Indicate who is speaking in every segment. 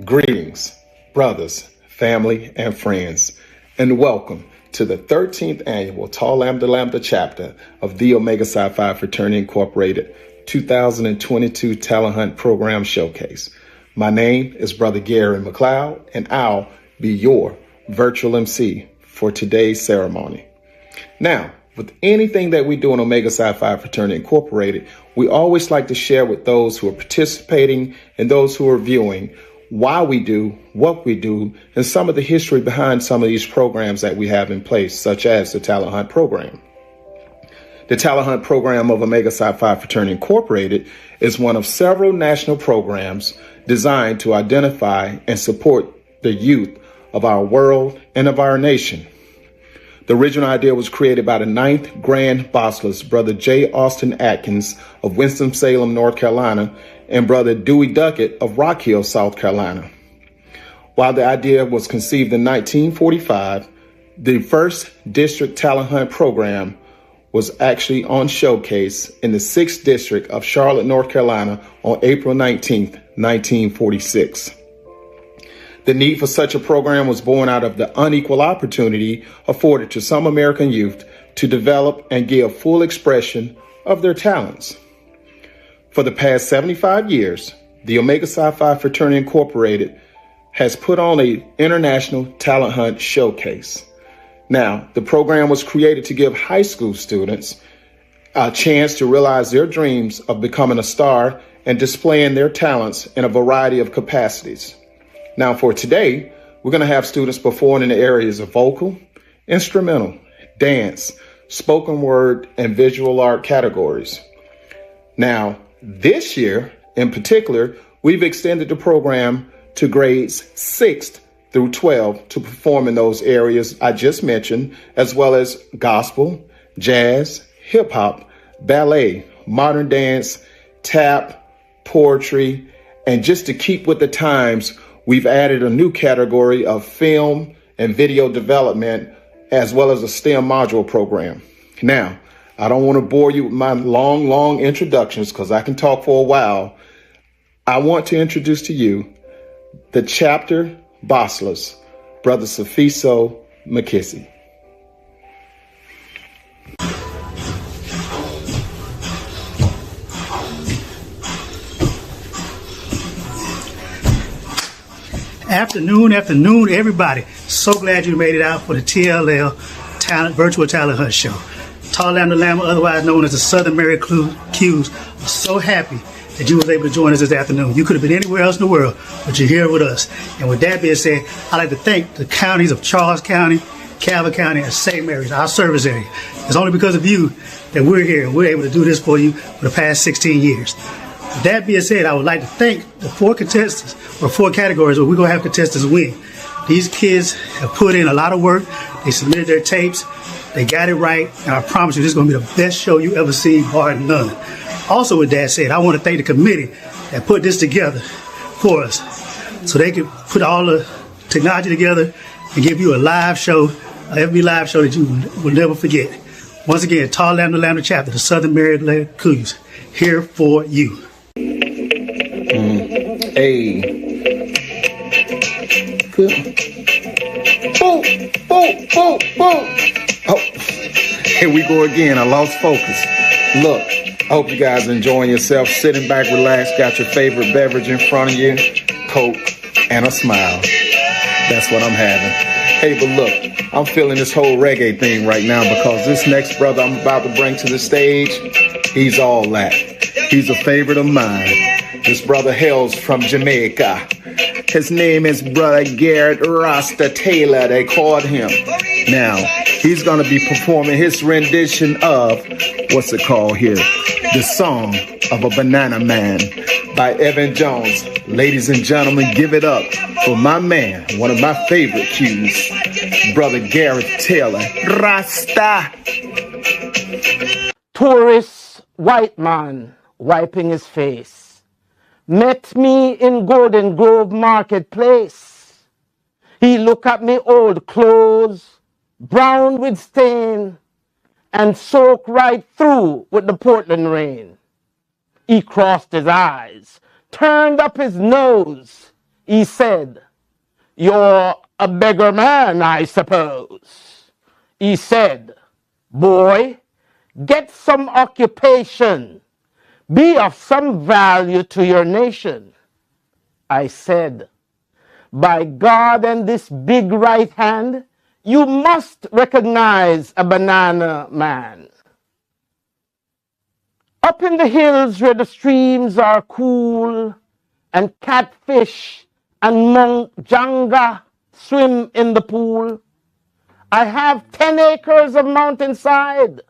Speaker 1: Greetings, brothers, family, and friends, and welcome to the 13th annual Tall Lambda Lambda chapter of the Omega Psi Phi Fraternity Incorporated 2022 Talent Hunt Program Showcase. My name is Brother Gary McLeod, and I'll be your virtual MC for today's ceremony. Now, with anything that we do in Omega Psi Phi Fraternity Incorporated, we always like to share with those who are participating and those who are viewing why we do what we do, and some of the history behind some of these programs that we have in place, such as the Talent Hunt program. The Talent Hunt program of Omega Psi Phi Fraternity Incorporated is one of several national programs designed to identify and support the youth of our world and of our nation. The original idea was created by the 9th Grand Bosslers, Brother J. Austin Atkins of Winston-Salem, North Carolina, and Brother Dewey Duckett of Rock Hill, South Carolina. While the idea was conceived in 1945, the first district talent hunt program was actually on showcase in the 6th district of Charlotte, North Carolina on April 19th, 1946. The need for such a program was born out of the unequal opportunity afforded to some American youth to develop and give full expression of their talents. For the past 75 years, the Omega Psi Phi Fraternity Incorporated has put on an international talent hunt showcase. Now, the program was created to give high school students a chance to realize their dreams of becoming a star and displaying their talents in a variety of capacities. Now, for today, we're going to have students perform in the areas of vocal, instrumental, dance, spoken word, and visual art categories. Now, this year, in particular, we've extended the program to grades 6th through 12 to perform in those areas I just mentioned, as well as gospel, jazz, hip hop, ballet, modern dance, tap, poetry, and just to keep with the times, we've added a new category of film and video development, as well as a STEM module program. Now, I don't want to bore you with my long introductions because I can talk for a while. I want to introduce to you the chapter bosslers, Brother Safiso McKissy.
Speaker 2: Afternoon, everybody. So glad you made it out for the TLL Virtual Talent Hunt Show. Tall Lambda Lambda, otherwise known as the Southern Mary Q's, are so happy that you was able to join us this afternoon. You could have been anywhere else in the world, but you're here with us. And with that being said, I'd like to thank the counties of Charles County, Calvert County, and St. Mary's, our service area. It's only because of you that we're here and we're able to do this for you for the past 16 years. With that being said, I would like to thank the 4 contestants, or 4 categories where we're going to have contestants win. These kids have put in a lot of work. They submitted their tapes. They got it right. And I promise you, this is going to be the best show you ever seen, bar none. Also, with that said, I want to thank the committee that put this together for us so they could put all the technology together and give you a live show, every live show that you will never forget. Once again, Tall Lambda Lambda chapter, the Southern Mary Q's, here for you.
Speaker 1: Hey. Good. Boom, boom, boom, boom. Oh, here we go again. I lost focus. Look, I hope you guys are enjoying yourself, sitting back, relaxed, got your favorite beverage in front of you, Coke, and a smile. That's what I'm having. Hey, but look, I'm feeling this whole reggae thing right now because this next brother I'm about to bring to the stage, he's all that. He's a favorite of mine. This brother hails from Jamaica. His name is Brother Garrett Rasta Taylor, they called him. Now, he's going to be performing his rendition of, what's it called here? The Song of a Banana Man by Evan Jones. Ladies and gentlemen, give it up for my man, one of my favorite cues, Brother Garrett Taylor, Rasta.
Speaker 3: Tourist white man wiping his face met me in Golden Grove Marketplace. He looked at me old clothes, brown with stain, and soaked right through with the Portland rain. He crossed his eyes, turned up his nose. He said, "You're a beggar man, I suppose." He said, "Boy, get some occupation. Be of some value to your nation." I said, "By God and this big right hand, you must recognize a banana man. Up in the hills where the streams are cool and catfish and monjanga swim in the pool, I have 10 acres of mountainside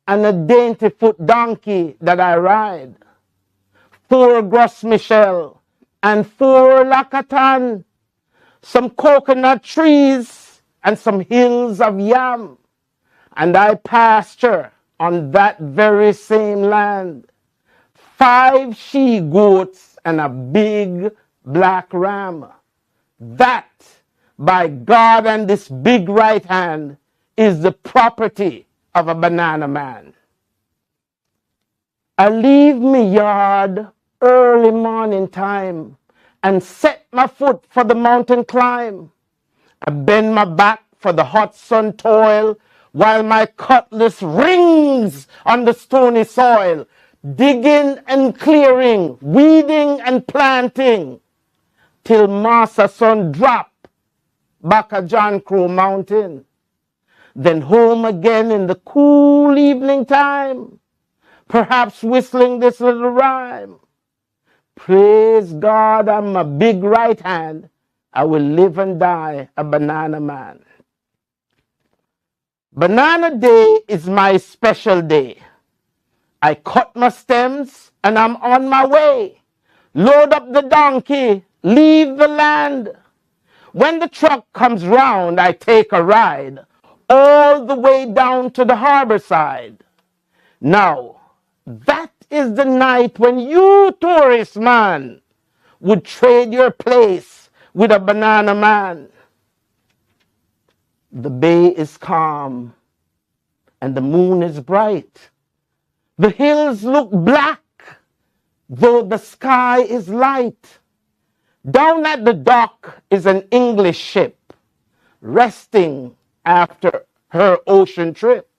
Speaker 3: and a dainty-foot donkey that I ride, 4 Gros Michel and 4 Lacatan, some coconut trees and some hills of yam, and I pasture on that very same land 5 she-goats and a big black ram. That, by God and this big right hand, is the property of a banana man. I leave me yard early morning time and set my foot for the mountain climb. I bend my back for the hot sun toil while my cutlass rings on the stony soil, digging and clearing, weeding and planting, till Massa sun drop back a John Crow Mountain. Then home again in the cool evening time, perhaps whistling this little rhyme. Praise God, I'm a big right hand. I will live and die a banana man. Banana Day is my special day. I cut my stems and I'm on my way. Load up the donkey, leave the land. When the truck comes round, I take a ride all the way down to the harbor side. Now, that is the night when you, tourist man, would trade your place with a banana man. The bay is calm and the moon is bright. The hills look black, though the sky is light. Down at the dock is an English ship, resting after her ocean trip.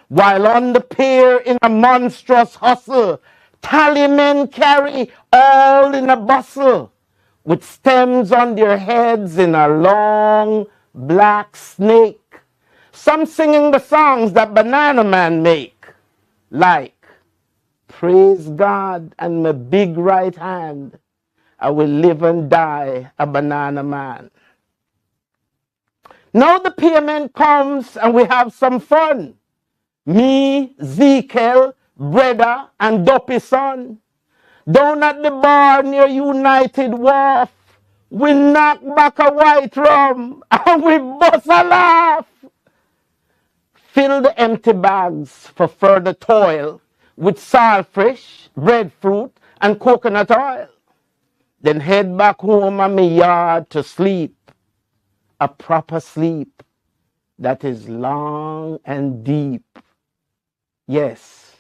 Speaker 3: While on the pier in a monstrous hustle, tallymen carry all in a bustle, with stems on their heads in a long black snake. Some singing the songs that banana man make, like, praise God and my big right hand, I will live and die a banana man. Now the payment comes and we have some fun. Me, Ezekiel, Breda, and Duppy son. Down at the bar near United Wharf, we knock back a white rum and we bust a laugh. Fill the empty bags for further toil with saltfish, breadfruit, and coconut oil. Then head back home on my yard to sleep, a proper sleep that is long and deep. Yes,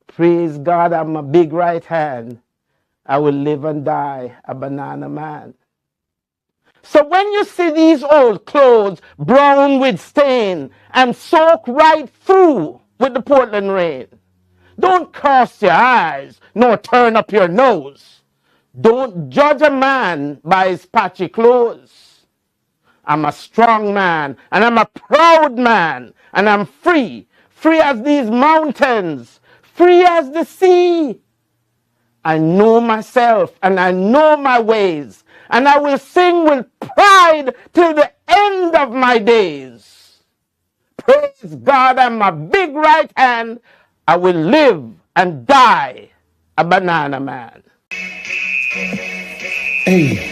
Speaker 3: praise God, I'm a big right hand. I will live and die a banana man. So when you see these old clothes brown with stain and soak right through with the Portland rain, don't cross your eyes nor turn up your nose. Don't judge a man by his patchy clothes. I'm a strong man and I'm a proud man and I'm free, free as these mountains, free as the sea. I know myself and I know my ways, and I will sing with pride till the end of my days. Praise God and my big right hand, I will live and die a banana man.
Speaker 1: Hey.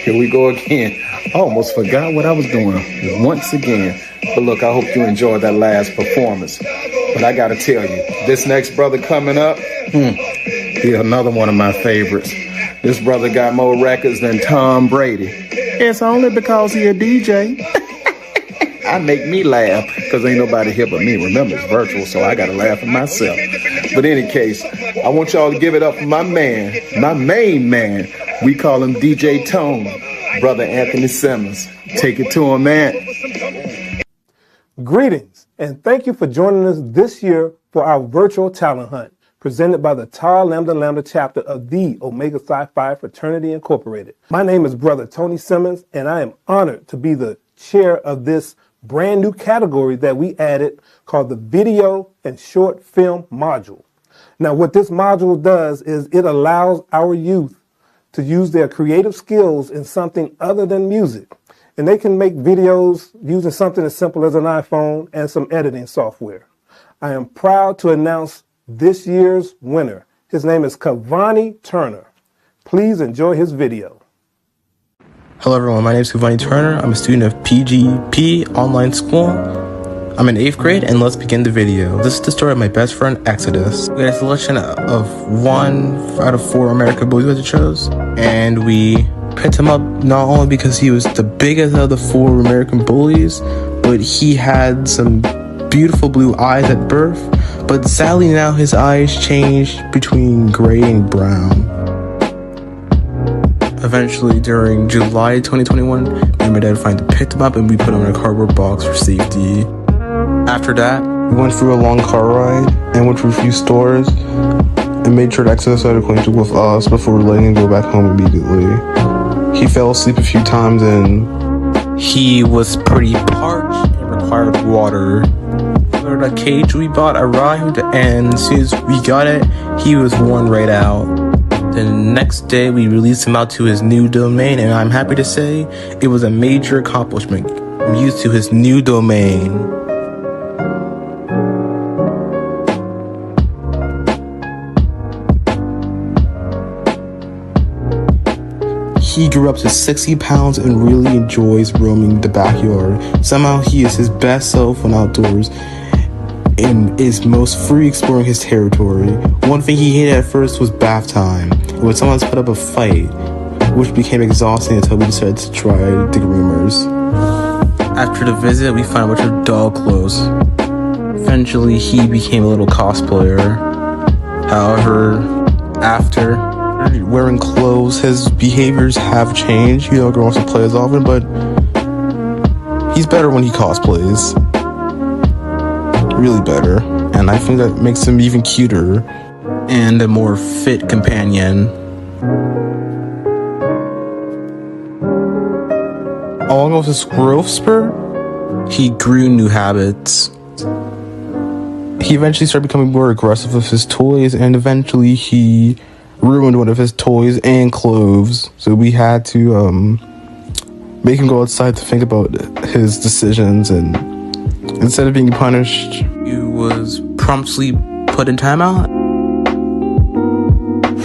Speaker 1: Here we go again. I almost forgot what I was doing once again. But look, I hope you enjoyed that last performance. But I got to tell you, this next brother coming up, he's another one of my favorites. This brother got more records than Tom Brady. It's only because he a DJ. I make me laugh because ain't nobody here but me. Remember, it's virtual, so I got to laugh at myself. But in any case, I want y'all to give it up for my man, my main man. We call him DJ Tone, Brother Anthony Simmons. Take it to him, man.
Speaker 4: Greetings, and thank you for joining us this year for our virtual talent hunt, presented by the Tau Lambda Lambda chapter of the Omega Psi Phi Fraternity Incorporated. My name is Brother Tony Simmons, and I am honored to be the chair of this brand new category that we added called the Video and Short Film Module. Now, what this module does is it allows our youth to use their creative skills in something other than music. And they can make videos using something as simple as an iPhone and some editing software. I am proud to announce this year's winner. His name is Cavani Turner. Please enjoy his video.
Speaker 5: Hello everyone, my name is Cavani Turner. I'm a student of PGP Online School. I'm in 8th grade, and let's begin the video. This is the story of my best friend, Exodus. We had a selection of 1 out of 4 American boys we chose, and we picked him up not only because he was the biggest of the 4 American bullies, but he had some beautiful blue eyes at birth, but sadly now his eyes changed between gray and brown. Eventually, during July 2021, me and my dad finally picked him up and we put him in a cardboard box for safety. After that, we went through a long car ride and went to a few stores and made sure to Exodus got acquainted with us before letting him go back home immediately. He fell asleep a few times and he was pretty parched and required water. The cage we bought arrived, and as soon as we got it, he was worn right out. The next day, we released him out to his new domain, and I'm happy to say it was a major accomplishment. I'm used to his new domain. He grew up to 60 pounds and really enjoys roaming the backyard. Somehow he is his best self when outdoors and is most free exploring his territory. One thing he hated at first was bath time. It would sometimes put up a fight, which became exhausting until we decided to try the groomers. After the visit, we found a bunch of dog clothes. Eventually, he became a little cosplayer. However, after wearing clothes, his behaviors have changed. He no longer wants to play as often, but he's better when he cosplays. Really better. And I think that makes him even cuter and a more fit companion. Along with his growth spurt, he grew new habits. He eventually started becoming more aggressive with his toys, and eventually he ruined one of his toys and clothes. So we had to make him go outside to think about his decisions, and instead of being punished, he was promptly put in timeout.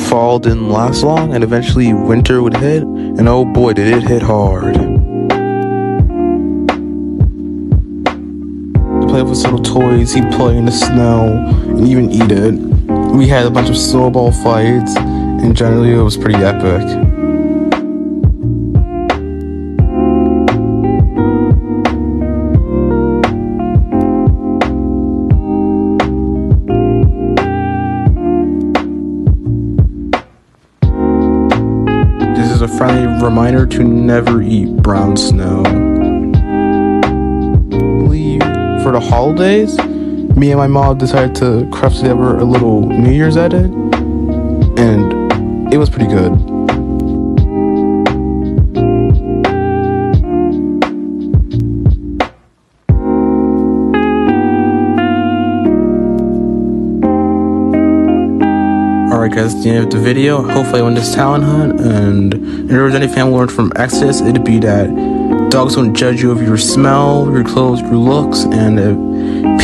Speaker 5: Fall didn't last long, and eventually winter would hit, and oh boy did it hit hard. To play with his little toys, he'd play in the snow and even eat it. We had a bunch of snowball fights, and generally it was pretty epic. This is a friendly reminder to never eat brown snow. For the holidays, me and my mom decided to craft together a little New Year's edit, and it was pretty good. Alright guys, that's the end of the video. Hopefully I won this talent hunt, and if there was anything I learned from Exodus, it'd be that dogs don't judge you over your smell, your clothes, your looks, and if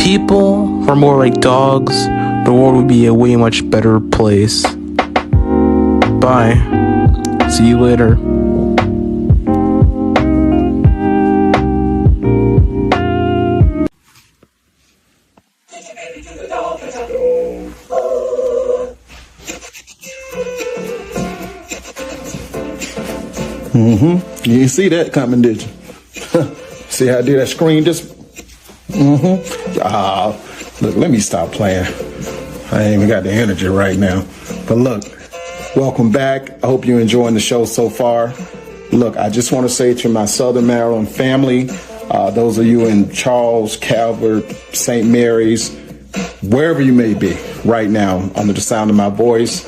Speaker 5: people were more like dogs, the world would be a way much better place. Bye. See you later.
Speaker 1: You didn't see that coming, did you? See how I did that screen just? Look, let me stop playing. I ain't even got the energy right now. But look, welcome back. I hope you're enjoying the show so far. Look, I just want to say to my Southern Maryland family, those of you in Charles, Calvert, St. Mary's, wherever you may be right now under the sound of my voice,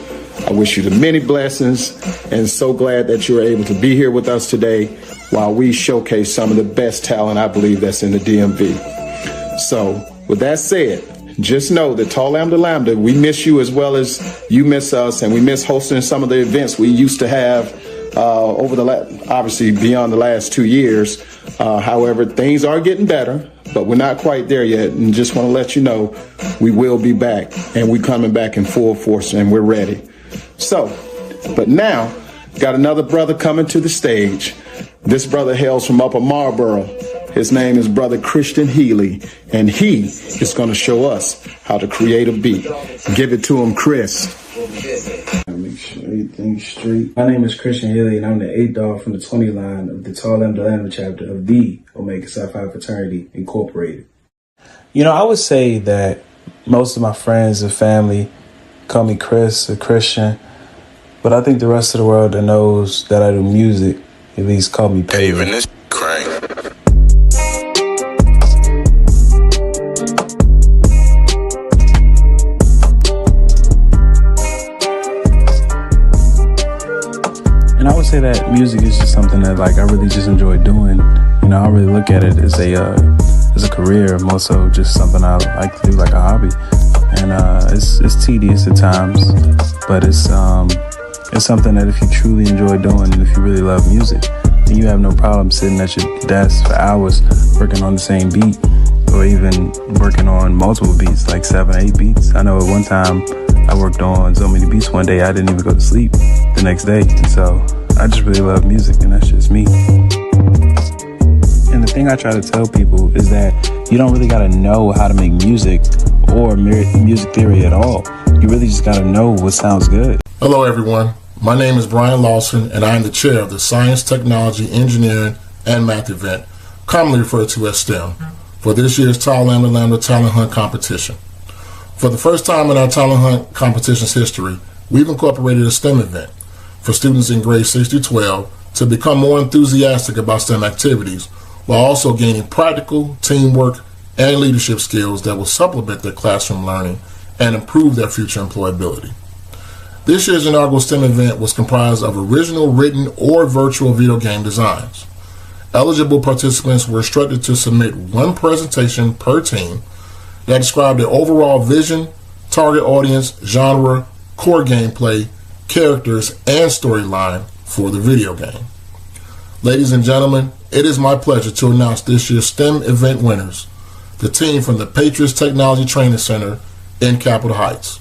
Speaker 1: I wish you the many blessings and so glad that you're able to be here with us today while we showcase some of the best talent I believe that's in the DMV. So with that said, just know that Tall Lambda Lambda, we miss you as well as you miss us, and we miss hosting some of the events we used to have over obviously beyond the last 2 years. However, things are getting better, but we're not quite there yet. And just want to let you know, we will be back, and we're coming back in full force, and we're ready. So, but now, got another brother coming to the stage. This brother hails from Upper Marlboro. His name is Brother Christian Healy, and he is going to show us how to create a beat. Give it to him, Chris.
Speaker 6: Make sure everything's straight. My name is Christian Healy, and I'm the 8th dog from the 20 line of the Tall Lambda Lambda chapter of the Omega Psi Phi Fraternity Incorporated. You know, I would say that most of my friends and family call me Chris or Christian, but I think the rest of the world that knows that I do music at least call me Pavin.
Speaker 7: Pavin is crank.
Speaker 6: And I would say that music is just something that I really just enjoy doing. You know, I really look at it as a career, more so just something I like to do, like a hobby. And it's tedious at times, but it's something that if you truly enjoy doing and if you really love music, then you have no problem sitting at your desk for hours working on the same beat, or even working on multiple beats, like 7 or 8 beats. I know at one time I worked on so many beats one day I didn't even go to sleep the next day. And so I just really love music, and that's just me. And the thing I try to tell people is that you don't really gotta know how to make music or music theory at all. You really just gotta know what sounds good.
Speaker 8: Hello everyone, my name is Brian Lawson, and I am the chair of the Science, Technology, Engineering, and Math event, commonly referred to as STEM, for this year's Tall Lambda Lambda Talent Hunt competition. For the first time in our Talent Hunt competition's history, we've incorporated a STEM event for students in grades 6 through 12 to become more enthusiastic about STEM activities, while also gaining practical, teamwork, and leadership skills that will supplement their classroom learning and improve their future employability. This year's inaugural STEM event was comprised of original written or virtual video game designs. Eligible participants were instructed to submit one presentation per team that described their overall vision, target audience, genre, core gameplay, characters, and storyline for the video game. Ladies and gentlemen, it is my pleasure to announce this year's STEM event winners, the team from the Patriots Technology Training Center in Capitol Heights.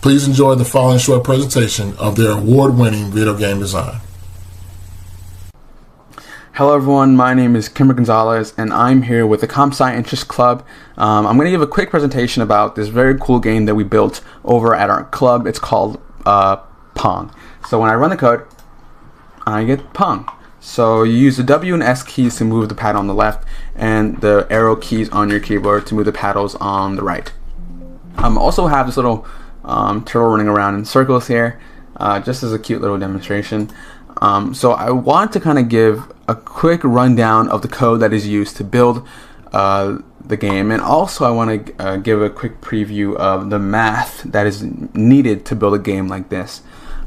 Speaker 8: Please enjoy the following short presentation of their award-winning video game design.
Speaker 9: Hello everyone, my name is Kimber Gonzalez, and I'm here with the ComSci Interest Club. I'm going to give a quick presentation about this very cool game that we built over at our club. It's called Pong. So when I run the code, I get Pong. So you use the W and S keys to move the pad on the left, and the arrow keys on your keyboard to move the paddles on the right. Also have this little turtle running around in circles here, just as a cute little demonstration. So I want to kind of give a quick rundown of the code that is used to build the game, and also I want to give a quick preview of the math that is needed to build a game like this.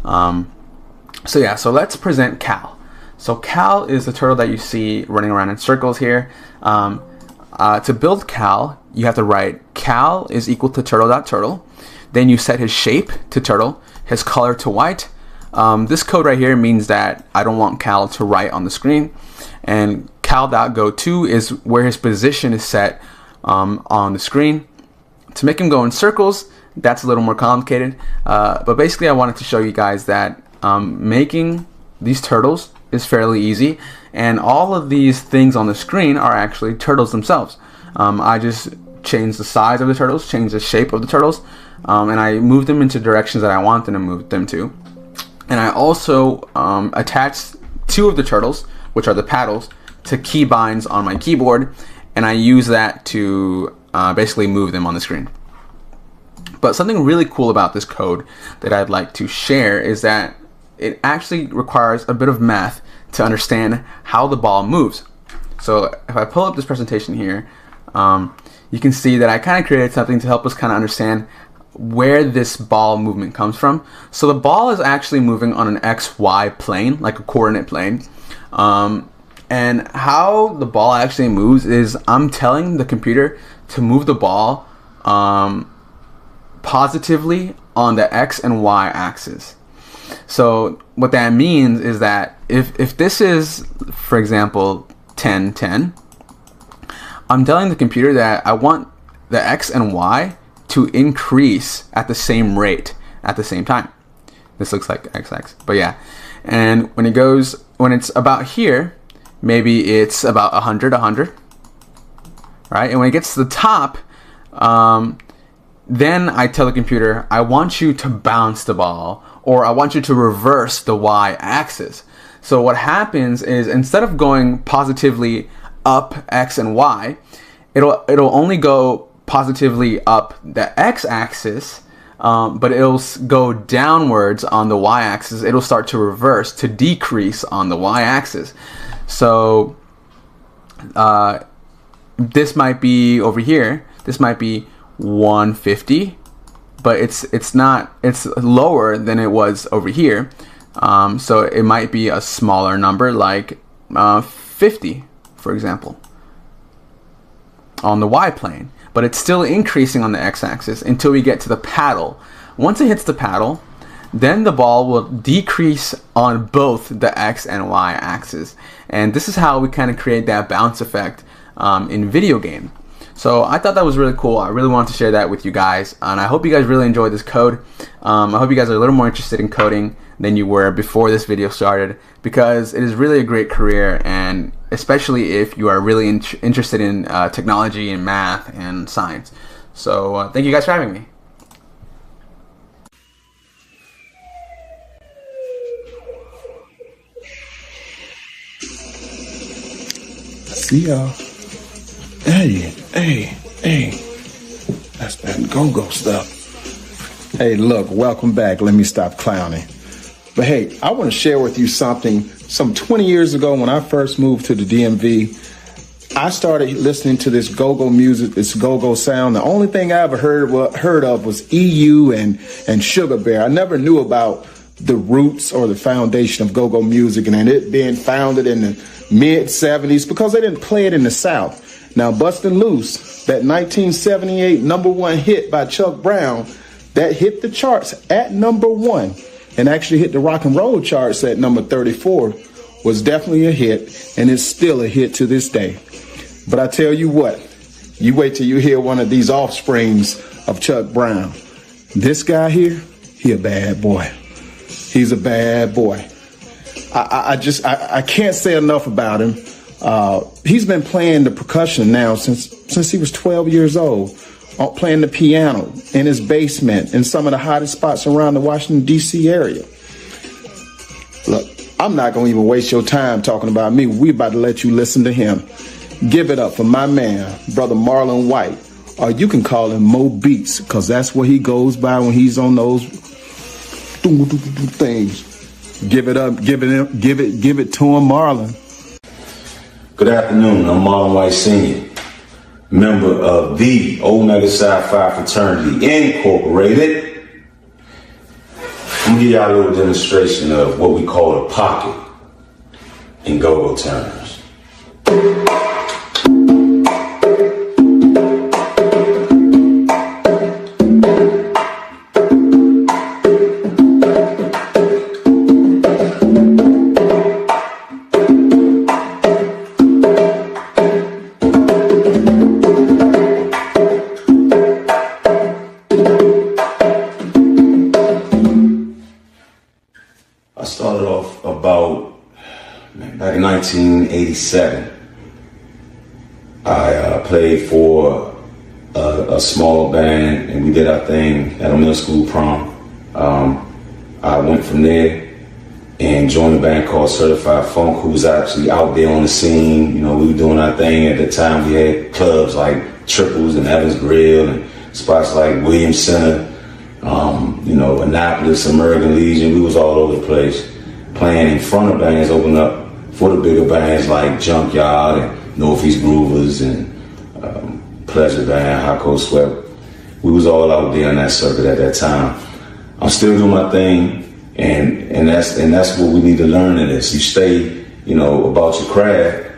Speaker 9: So let's present Cal. So Cal is the turtle that you see running around in circles here. To build Cal, you have to write Cal is equal to turtle.turtle. Then you set his shape to turtle, his color to white. This code right here means that I don't want Cal to write on the screen. And cal.go2 is where his position is set on the screen. To make him go in circles, that's a little more complicated. But basically I wanted to show you guys that making these turtles is fairly easy, and all of these things on the screen are actually turtles themselves. I just changed the size of the turtles, changed the shape of the turtles, and I moved them into directions that I want them to move them to. And I also attached 2 of the turtles, which are the paddles, to keybinds on my keyboard, and I use that to basically move them on the screen. But something really cool about this code that I'd like to share is that it actually requires a bit of math to understand how the ball moves. So if I pull up this presentation here, you can see that I kind of created something to help us kind of understand where this ball movement comes from. So the ball is actually moving on an XY plane, like a coordinate plane. And how the ball actually moves is I'm telling the computer to move the ball positively on the X and Y axis. So what that means is that if this is, for example, 10, 10, I'm telling the computer that I want the X and Y to increase at the same rate at the same time. This looks like XX, but yeah. And when it's about here, maybe it's about 100, 100, right? And when it gets to the top, then I tell the computer, I want you to bounce the ball, or I want you to reverse the Y-axis. So what happens is instead of going positively up X and Y, it'll only go positively up the X-axis, but it'll go downwards on the Y-axis. It'll start to reverse, to decrease on the Y-axis. So this might be over here. This might be 150, but it's lower than it was over here. So it might be a smaller number, like 50, for example, on the Y plane. But it's still increasing on the X-axis until we get to the paddle. Once it hits the paddle, then the ball will decrease on both the X and Y axis. And this is how we kind of create that bounce effect in video game. So I thought that was really cool. I really wanted to share that with you guys, and I hope you guys really enjoyed this code. I hope you guys are a little more interested in coding than you were before this video started, because it is really a great career, and especially if you are really interested in technology and math and science. So thank you guys for having me.
Speaker 1: See y'all. Hey. That's that go-go stuff. Hey, look, welcome back. Let me stop clowning. But hey, I want to share with you something. Some 20 years ago when I first moved to the DMV, I started listening to this go-go music, this go-go sound. The only thing I ever heard of was EU and Sugar Bear. I never knew about the roots or the foundation of go-go music, and it being founded in the mid-70s because they didn't play it in the South. Now, Bustin' Loose, that 1978 #1 hit by Chuck Brown, that hit the charts at #1 and actually hit the rock and roll charts at number 34, was definitely a hit, and it's still a hit to this day. But I tell you what, you wait till you hear one of these offsprings of Chuck Brown. This guy here, he a bad boy. He's a bad boy. I can't say enough about him. He's been playing the percussion now since he was 12 years old, playing the piano in his basement in some of the hottest spots around the Washington, D.C. area. Look, I'm not going to even waste your time talking about me. We're about to let you listen to him. Give it up for my man, Brother Marlon White, or you can call him Mo Beats, because that's what he goes by when he's on those things. Give it up, give it to him, Marlon.
Speaker 7: Good afternoon, I'm Marlon White Sr., member of the Omega Psi Phi Fraternity Incorporated. I'm gonna give y'all a little demonstration of what we call a pocket in go-go terms. Back in 1987, I played for a small band, and we did our thing at a middle school prom. I went from there and joined a band called Certified Funk, who was actually out there on the scene. You know, we were doing our thing. At the time, we had clubs like Triples and Evans Grill and spots like Williams Center, Annapolis, American Legion. We was all over the place, playing in front of bands, opening up for the bigger bands like Junkyard and Northeast Groovers and Pleasure Band, Hot Cold Sweat. We was all out there on that circuit at that time. I'm still doing my thing, and that's what we need to learn in this. You stay, about your craft,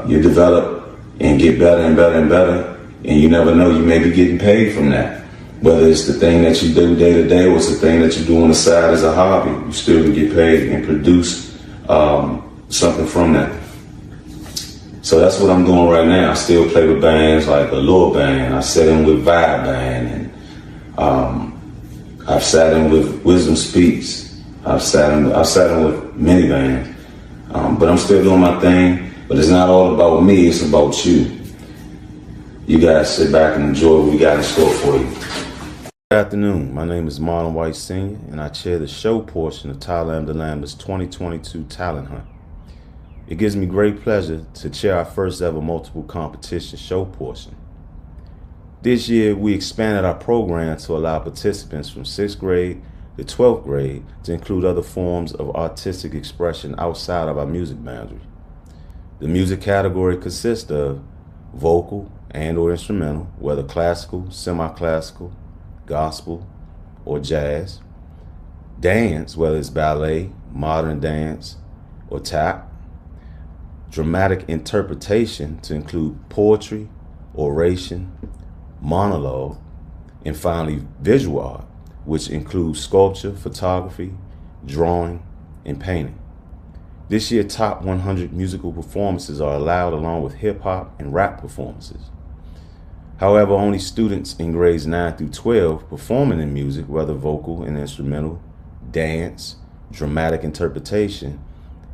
Speaker 7: you develop and get better and better and better, and you never know, you may be getting paid from that. Whether it's the thing that you do day to day or it's the thing that you do on the side as a hobby, you still can get paid and produce something from that. So that's what I'm doing right now. I still play with bands like Allure Band. I sat in with Vibe Band, and I've sat in with Wisdom Speaks. I've sat in with many bands, but I'm still doing my thing. But it's not all about me, it's about you. You guys sit back and enjoy what we got in store for you.
Speaker 10: Good afternoon. My name is Marlon White Sr., and I chair the show portion of Tall Lambda Lambda's 2022 Talent Hunt. It gives me great pleasure to chair our first ever multiple competition show portion. This year, we expanded our program to allow participants from 6th grade to 12th grade to include other forms of artistic expression outside of our music boundary. The music category consists of vocal and/or instrumental, whether classical, semi-classical, gospel, or jazz. Dance, whether it's ballet, modern dance, or tap. Dramatic interpretation to include poetry, oration, monologue, and finally visual art, which includes sculpture, photography, drawing, and painting. This year, top 100 musical performances are allowed along with hip-hop and rap performances. However, only students in grades 9 through 12 performing in music, whether vocal and instrumental, dance, dramatic interpretation,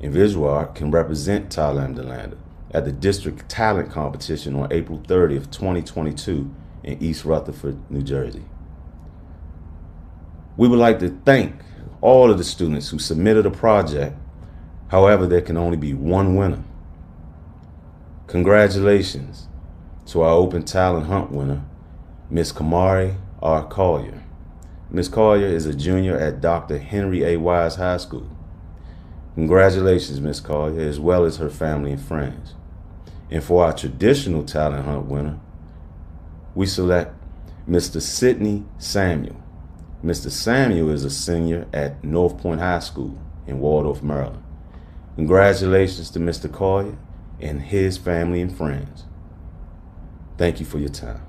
Speaker 10: and visual art, can represent Tall Lambda Lambda at the District Talent Competition on April 30th, 2022 in East Rutherford, New Jersey. We would like to thank all of the students who submitted a project. However, there can only be one winner. Congratulations to our Open Talent Hunt winner, Ms. Kamari R. Collier. Ms. Collier is a junior at Dr. Henry A. Wise High School. Congratulations, Ms. Collier, as well as her family and friends. And for our traditional talent hunt winner, we select Mr. Sidney Samuel. Mr. Samuel is a senior at North Point High School in Waldorf, Maryland. Congratulations to Mr. Collier and his family and friends. Thank you for your time.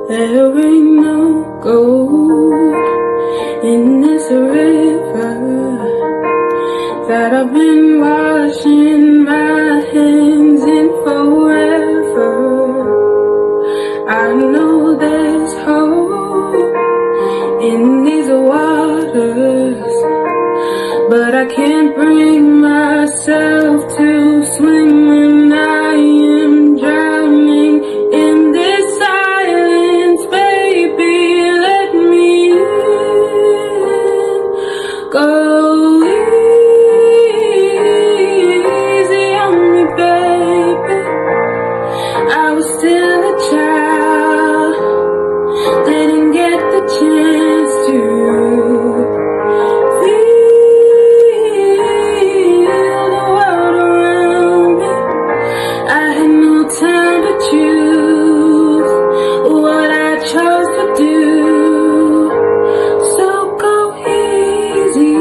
Speaker 11: There ain't no gold in this river that I've been washing my hands in forever. I know there's hope in these waters, but I can't bring myself to swim when I am drowning in this silence. Baby, let me in. Go easy on me, baby. I was still a child, didn't get the chance to feel the world around me. I had no time to choose what I chose to do. So go easy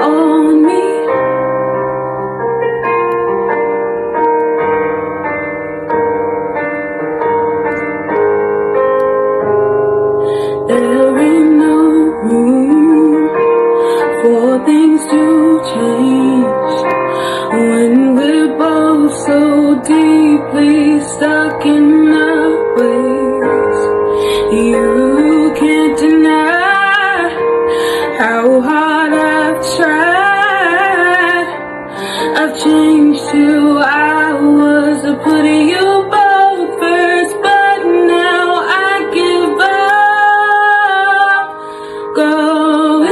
Speaker 11: on me. There ain't no room for things to change when we're both so deeply stuck in our ways. You can't deny how hard I've tried. I've changed who I was to put you both first, but now I give up. Go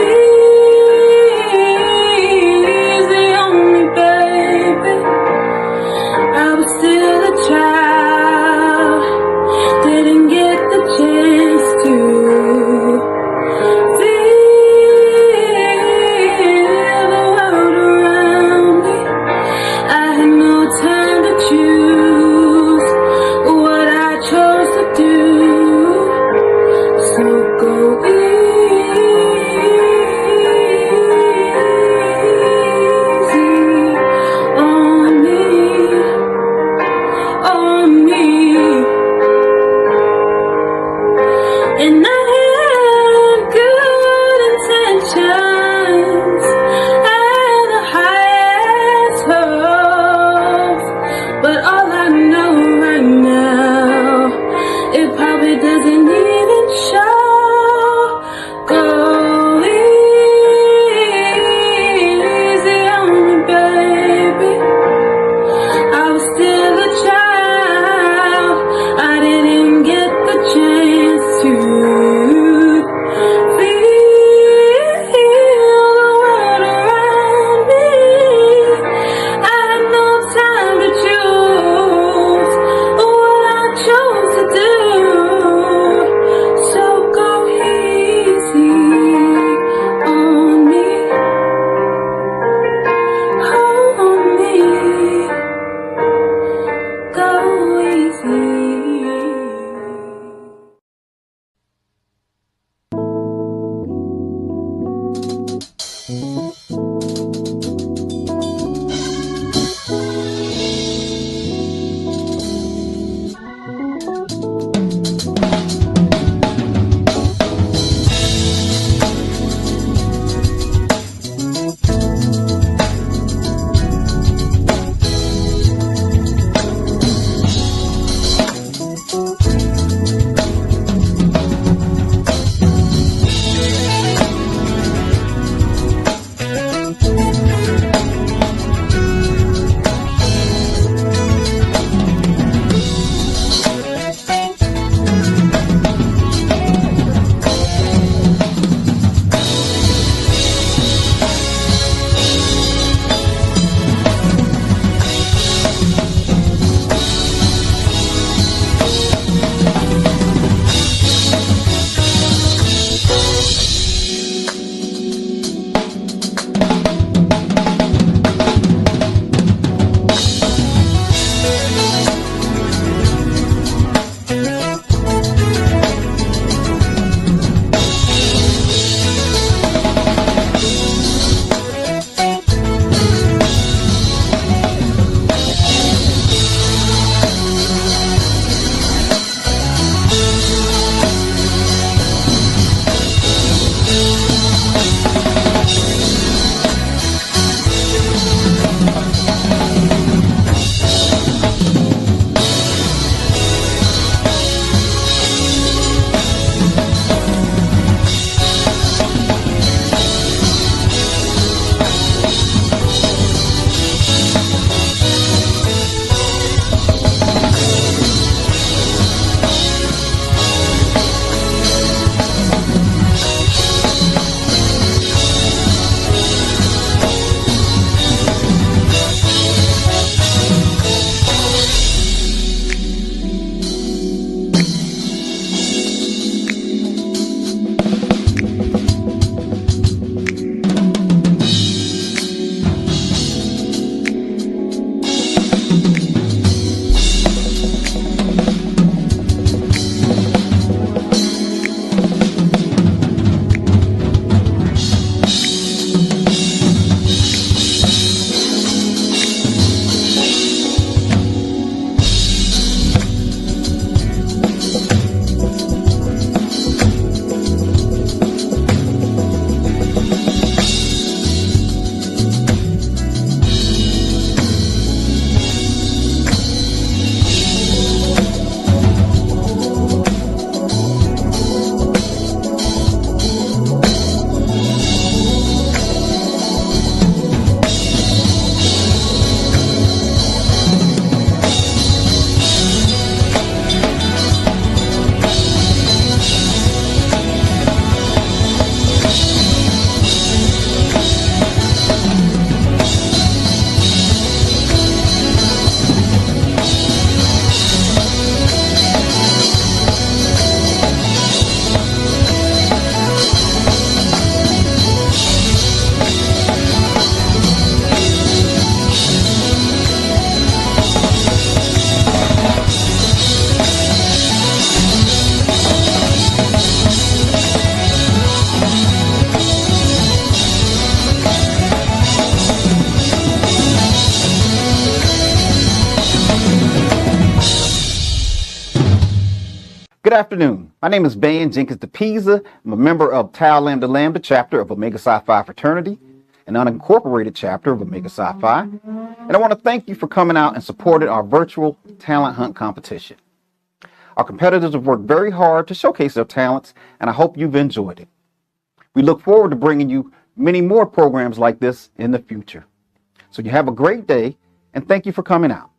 Speaker 12: afternoon. My name is Van Jenkins DePisa. I'm a member of Tau Lambda Lambda chapter of Omega Psi Phi fraternity, an unincorporated chapter of Omega Psi Phi. And I want to thank you for coming out and supporting our virtual talent hunt competition. Our competitors have worked very hard to showcase their talents, and I hope you've enjoyed it. We look forward to bringing you many more programs like this in the future. So you have a great day, and thank you for coming out.